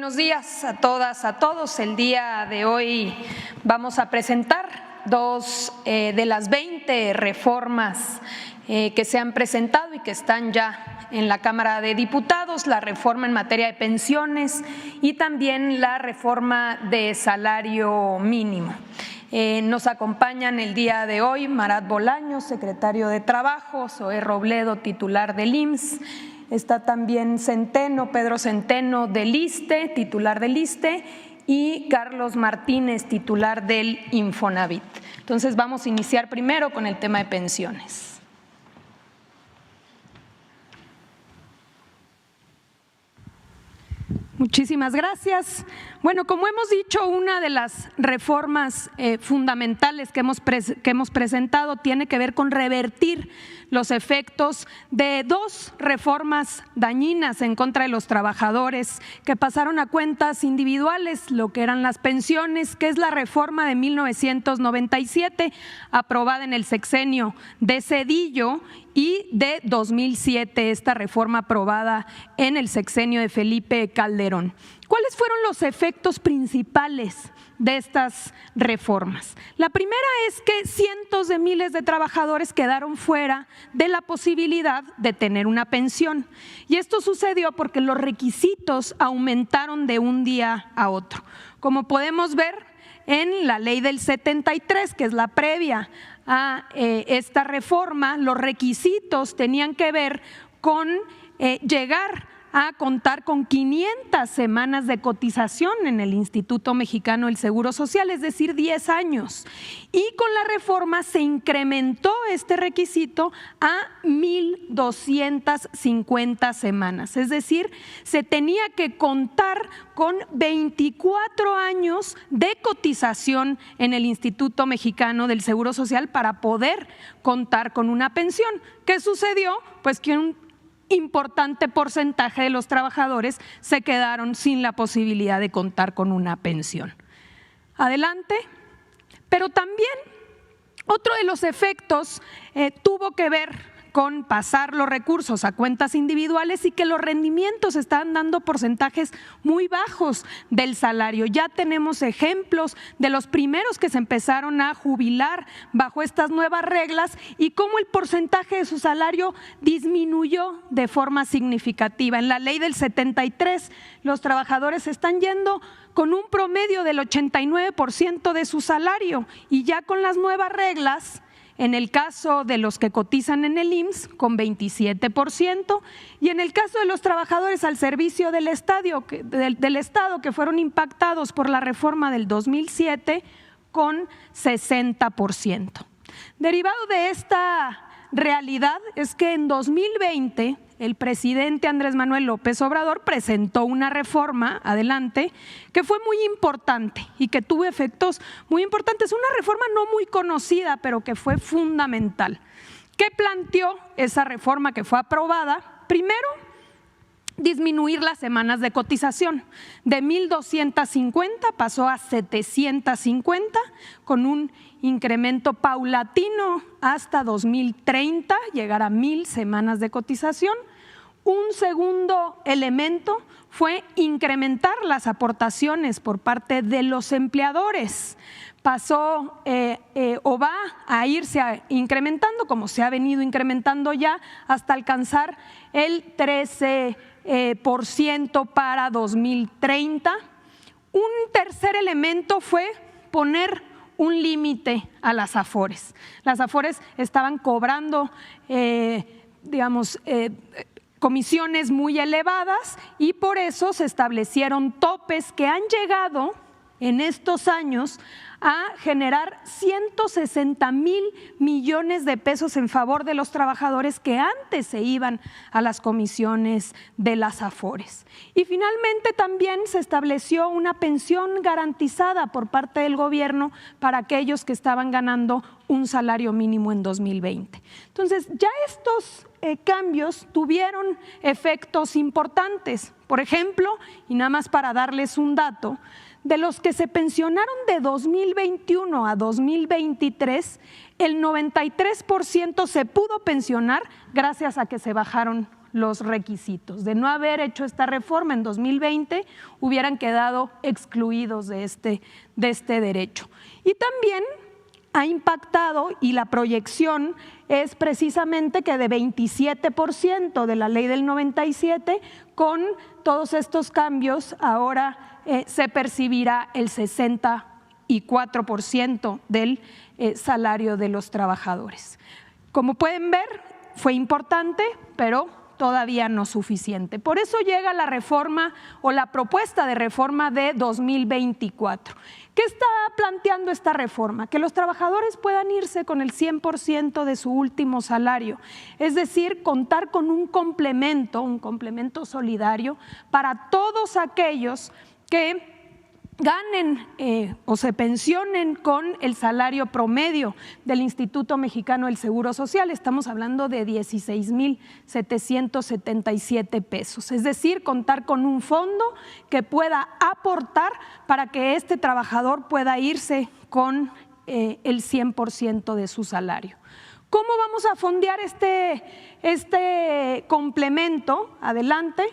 Buenos días a todas, a todos. El día de hoy vamos a presentar dos de las 20 reformas que se han presentado y que están ya en la Cámara de Diputados, la reforma en materia de pensiones y también la reforma de salario mínimo. Nos acompañan el día de hoy Marat Bolaños, secretario de Trabajo, Zoé Robledo, titular del IMSS, está también Pedro Centeno del ISSSTE, titular del ISSSTE, y Carlos Martínez, titular del Infonavit. Entonces vamos a iniciar primero con el tema de pensiones. Muchísimas gracias. Bueno, como hemos dicho, una de las reformas fundamentales que hemos presentado tiene que ver con revertir los efectos de dos reformas dañinas en contra de los trabajadores que pasaron a cuentas individuales, lo que eran las pensiones, que es la reforma de 1997, aprobada en el sexenio de Zedillo, y de 2007, esta reforma aprobada en el sexenio de Felipe Calderón. ¿Cuáles fueron los efectos principales de estas reformas? La primera es que cientos de miles de trabajadores quedaron fuera de la posibilidad de tener una pensión. Y esto sucedió porque los requisitos aumentaron de un día a otro. Como podemos ver en la ley del 73, que es la previa a esta reforma, los requisitos tenían que ver con llegar a contar con 500 semanas de cotización en el Instituto Mexicano del Seguro Social, es decir, 10 años. Y con la reforma se incrementó este requisito a 1,250 semanas, es decir, se tenía que contar con 24 años de cotización en el Instituto Mexicano del Seguro Social para poder contar con una pensión. ¿Qué sucedió? Pues que un importante porcentaje de los trabajadores se quedaron sin la posibilidad de contar con una pensión. Adelante. Pero también otro de los efectos tuvo que ver con pasar los recursos a cuentas individuales y que los rendimientos estaban dando porcentajes muy bajos del salario. Ya tenemos ejemplos de los primeros que se empezaron a jubilar bajo estas nuevas reglas y cómo el porcentaje de su salario disminuyó de forma significativa. En la ley del 73, los trabajadores están yendo con un promedio del 89% de su salario y ya con las nuevas reglas, en el caso de los que cotizan en el IMSS, con 27%, y en el caso de los trabajadores al servicio del Estado que fueron impactados por la reforma del 2007, con 60%. Derivado de esta realidad es que en 2020 el presidente Andrés Manuel López Obrador presentó una reforma, adelante, que fue muy importante y que tuvo efectos muy importantes. Una reforma no muy conocida, pero que fue fundamental. ¿Qué planteó esa reforma que fue aprobada? Primero, disminuir las semanas de cotización. De 1,250 pasó a 750, con un incremento paulatino hasta 2030, llegar a 1,000 semanas de cotización. Un segundo elemento fue incrementar las aportaciones por parte de los empleadores. Pasó o va a irse incrementando, como se ha venido incrementando ya, hasta alcanzar el 13% para 2030. Un tercer elemento fue poner un límite a las AFORES. Las AFORES estaban cobrando, comisiones muy elevadas y por eso se establecieron topes que han llegado en estos años a generar 160,000 millones de pesos en favor de los trabajadores que antes se iban a las comisiones de las AFORES. Y finalmente también se estableció una pensión garantizada por parte del gobierno para aquellos que estaban ganando un salario mínimo en 2020. Entonces, ya estos cambios tuvieron efectos importantes. Por ejemplo, y nada más para darles un dato, de los que se pensionaron de 2021 a 2023, el 93% se pudo pensionar gracias a que se bajaron los requisitos. De no haber hecho esta reforma en 2020, hubieran quedado excluidos de este derecho. Y también ha impactado, y la proyección es precisamente que de 27% de la ley del 97, con todos estos cambios ahora se percibirá el 64% del salario de los trabajadores. Como pueden ver, fue importante, pero todavía no suficiente. Por eso llega la reforma o la propuesta de reforma de 2024. ¿Qué está planteando esta reforma? Que los trabajadores puedan irse con el 100% de su último salario, es decir, contar con un complemento solidario para todos aquellos que ganen o se pensionen con el salario promedio del Instituto Mexicano del Seguro Social. Estamos hablando de 16,777 pesos, es decir, contar con un fondo que pueda aportar para que este trabajador pueda irse con el 100% de su salario. ¿Cómo vamos a fondear este complemento? Adelante.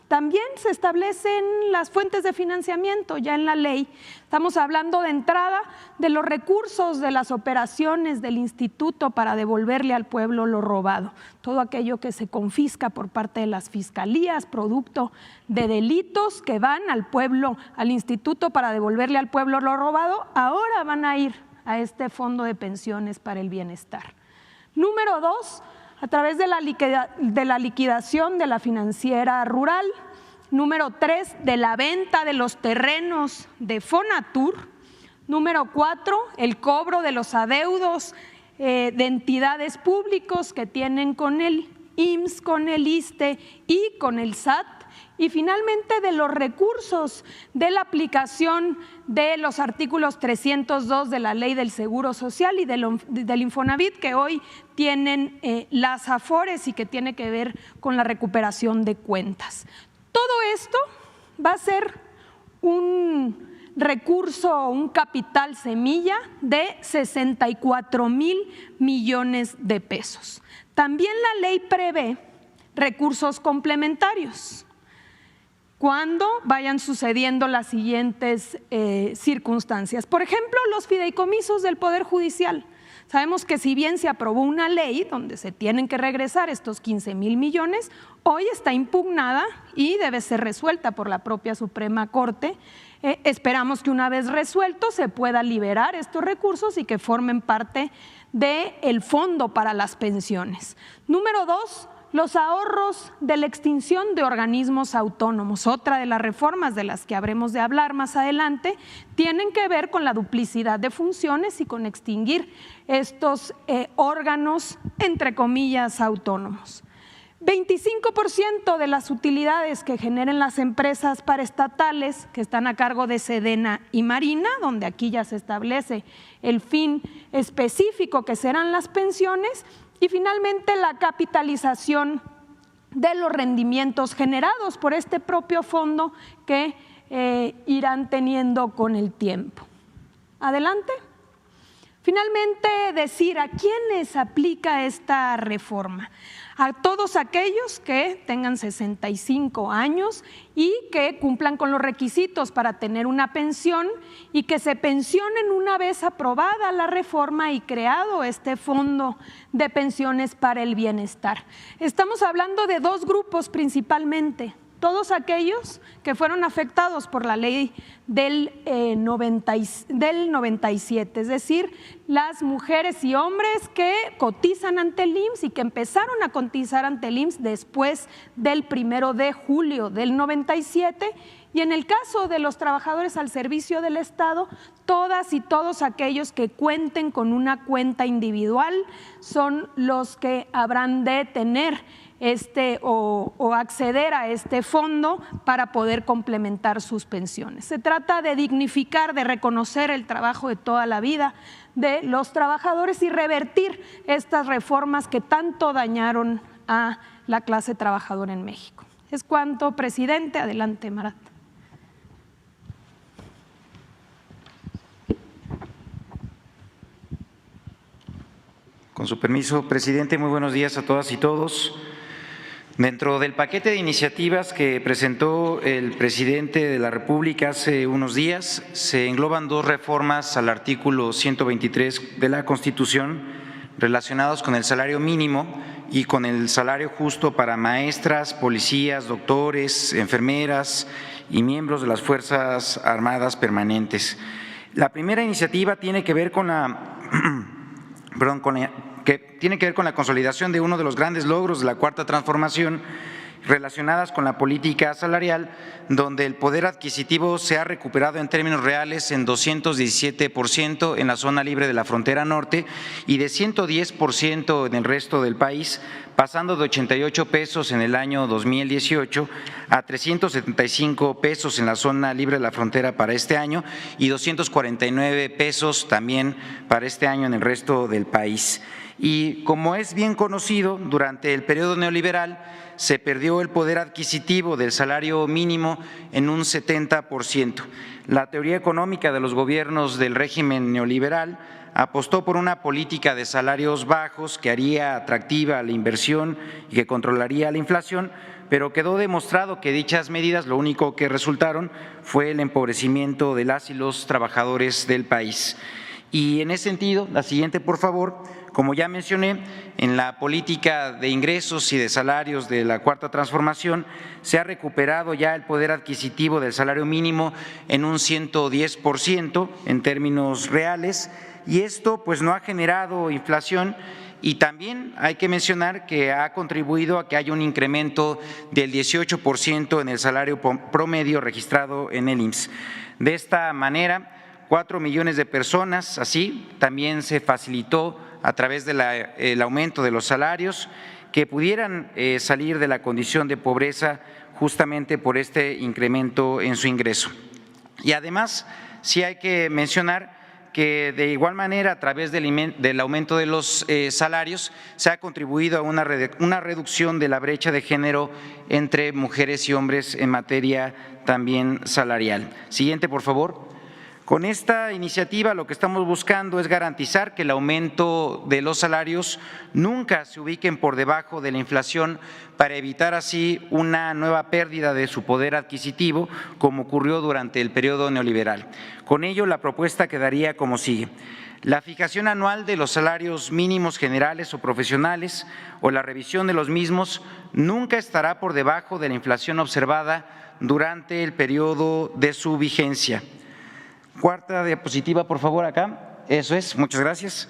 También se establecen las fuentes de financiamiento ya en la ley. Estamos hablando de entrada de los recursos de las operaciones del instituto para devolverle al pueblo lo robado. Todo aquello que se confisca por parte de las fiscalías, producto de delitos que van al pueblo, al instituto para devolverle al pueblo lo robado, ahora van a ir a este fondo de pensiones para el bienestar. Número 2, a través de la liquidación de la financiera rural. Número 3, de la venta de los terrenos de Fonatur. Número 4, el cobro de los adeudos de entidades públicos que tienen con el IMSS, con el ISSSTE y con el SAT. Y finalmente de los recursos de la aplicación de los artículos 302 de la Ley del Seguro Social y del Infonavit, que hoy tienen las Afores y que tiene que ver con la recuperación de cuentas. Todo esto va a ser un recurso, un capital semilla de 64,000 millones de pesos. También la ley prevé recursos complementarios cuando vayan sucediendo las siguientes circunstancias. Por ejemplo, los fideicomisos del Poder Judicial. Sabemos que si bien se aprobó una ley donde se tienen que regresar estos 15,000 millones, hoy está impugnada y debe ser resuelta por la propia Suprema Corte. Esperamos que una vez resuelto se pueda liberar estos recursos y que formen parte del fondo para las pensiones. Número 2, los ahorros de la extinción de organismos autónomos. Otra de las reformas de las que habremos de hablar más adelante tienen que ver con la duplicidad de funciones y con extinguir estos órganos, entre comillas, autónomos. 25% de las utilidades que generen las empresas paraestatales que están a cargo de Sedena y Marina, donde aquí ya se establece el fin específico que serán las pensiones. Y finalmente la capitalización de los rendimientos generados por este propio fondo que irán teniendo con el tiempo. Adelante. Finalmente, decir a quiénes aplica esta reforma. A todos aquellos que tengan 65 años y que cumplan con los requisitos para tener una pensión y que se pensionen una vez aprobada la reforma y creado este fondo de pensiones para el bienestar. Estamos hablando de dos grupos principalmente. Todos aquellos que fueron afectados por la ley del 97, es decir, las mujeres y hombres que cotizan ante el IMSS y que empezaron a cotizar ante el IMSS después del 1 de julio del 97, y en el caso de los trabajadores al servicio del Estado, todas y todos aquellos que cuenten con una cuenta individual son los que habrán de tener o acceder a este fondo para poder complementar sus pensiones. Se trata de dignificar, de reconocer el trabajo de toda la vida de los trabajadores y revertir estas reformas que tanto dañaron a la clase trabajadora en México. Es cuanto, presidente. Adelante, Marat. Con su permiso, presidente, muy buenos días a todas y todos. Dentro del paquete de iniciativas que presentó el presidente de la República hace unos días, se engloban dos reformas al artículo 123 de la Constitución relacionados con el salario mínimo y con el salario justo para maestras, policías, doctores, enfermeras y miembros de las Fuerzas Armadas permanentes. La primera iniciativa tiene que ver con la consolidación de uno de los grandes logros de la Cuarta Transformación relacionadas con la política salarial, donde el poder adquisitivo se ha recuperado en términos reales en 217% en la zona libre de la frontera norte y de 110% en el resto del país, pasando de 88 pesos en el año 2018 a 375 pesos en la zona libre de la frontera para este año y 249 pesos también para este año en el resto del país. Y como es bien conocido, durante el periodo neoliberal se perdió el poder adquisitivo del salario mínimo en un 70%. La teoría económica de los gobiernos del régimen neoliberal apostó por una política de salarios bajos que haría atractiva la inversión y que controlaría la inflación, pero quedó demostrado que dichas medidas lo único que resultaron fue el empobrecimiento de las y los trabajadores del país. Y en ese sentido, la siguiente, por favor. Como ya mencioné, en la política de ingresos y de salarios de la Cuarta Transformación se ha recuperado ya el poder adquisitivo del salario mínimo en un 110% en términos reales, y esto pues no ha generado inflación. Y también hay que mencionar que ha contribuido a que haya un incremento del 18% en el salario promedio registrado en el IMSS. De esta manera, 4 millones de personas, así también se facilitó a través del aumento de los salarios, que pudieran salir de la condición de pobreza justamente por este incremento en su ingreso. Y además, sí hay que mencionar que de igual manera a través del aumento de los salarios se ha contribuido a una reducción de la brecha de género entre mujeres y hombres en materia también salarial. Siguiente, por favor. Con esta iniciativa lo que estamos buscando es garantizar que el aumento de los salarios nunca se ubiquen por debajo de la inflación para evitar así una nueva pérdida de su poder adquisitivo como ocurrió durante el periodo neoliberal. Con ello, la propuesta quedaría como sigue. La fijación anual de los salarios mínimos generales o profesionales o la revisión de los mismos nunca estará por debajo de la inflación observada durante el periodo de su vigencia. Cuarta diapositiva, por favor, acá. Eso es, muchas gracias.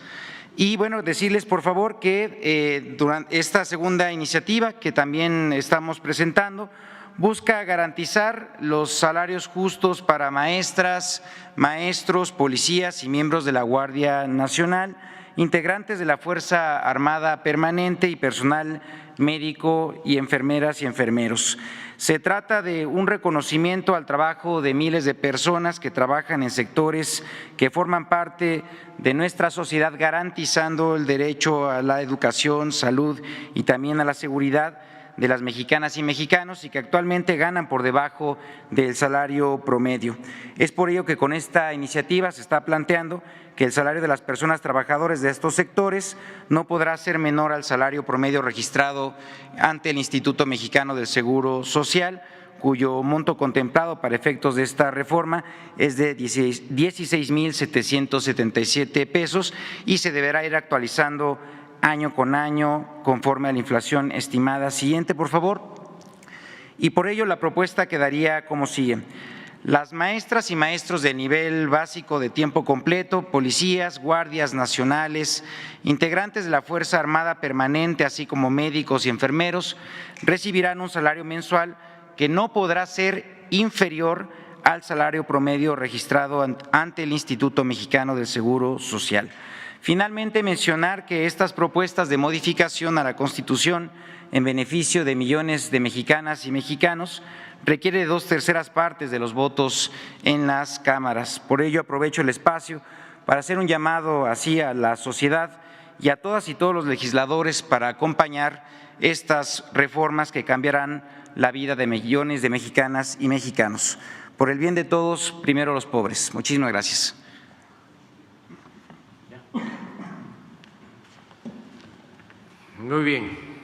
Y bueno, decirles, por favor, que durante esta segunda iniciativa que también estamos presentando, busca garantizar los salarios justos para maestras, maestros, policías y miembros de la Guardia Nacional, integrantes de la Fuerza Armada Permanente y personal médico y enfermeras y enfermeros. Se trata de un reconocimiento al trabajo de miles de personas que trabajan en sectores que forman parte de nuestra sociedad, garantizando el derecho a la educación, salud y también a la seguridad de las mexicanas y mexicanos y que actualmente ganan por debajo del salario promedio. Es por ello que con esta iniciativa se está planteando que el salario de las personas trabajadoras de estos sectores no podrá ser menor al salario promedio registrado ante el Instituto Mexicano del Seguro Social, cuyo monto contemplado para efectos de esta reforma es de 16,777 pesos y se deberá ir actualizando año con año conforme a la inflación estimada. Siguiente, por favor. Y por ello la propuesta quedaría como sigue. Las maestras y maestros de nivel básico de tiempo completo, policías, guardias nacionales, integrantes de la Fuerza Armada Permanente, así como médicos y enfermeros, recibirán un salario mensual que no podrá ser inferior al salario promedio registrado ante el Instituto Mexicano del Seguro Social. Finalmente, mencionar que estas propuestas de modificación a la Constitución en beneficio de millones de mexicanas y mexicanos requiere de 2/3 partes de los votos en las cámaras. Por ello, aprovecho el espacio para hacer un llamado así a la sociedad y a todas y todos los legisladores para acompañar estas reformas que cambiarán la vida de millones de mexicanas y mexicanos. Por el bien de todos, primero los pobres. Muchísimas gracias. Muy bien.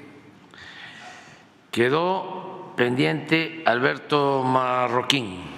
Quedó pendiente Alberto Marroquín.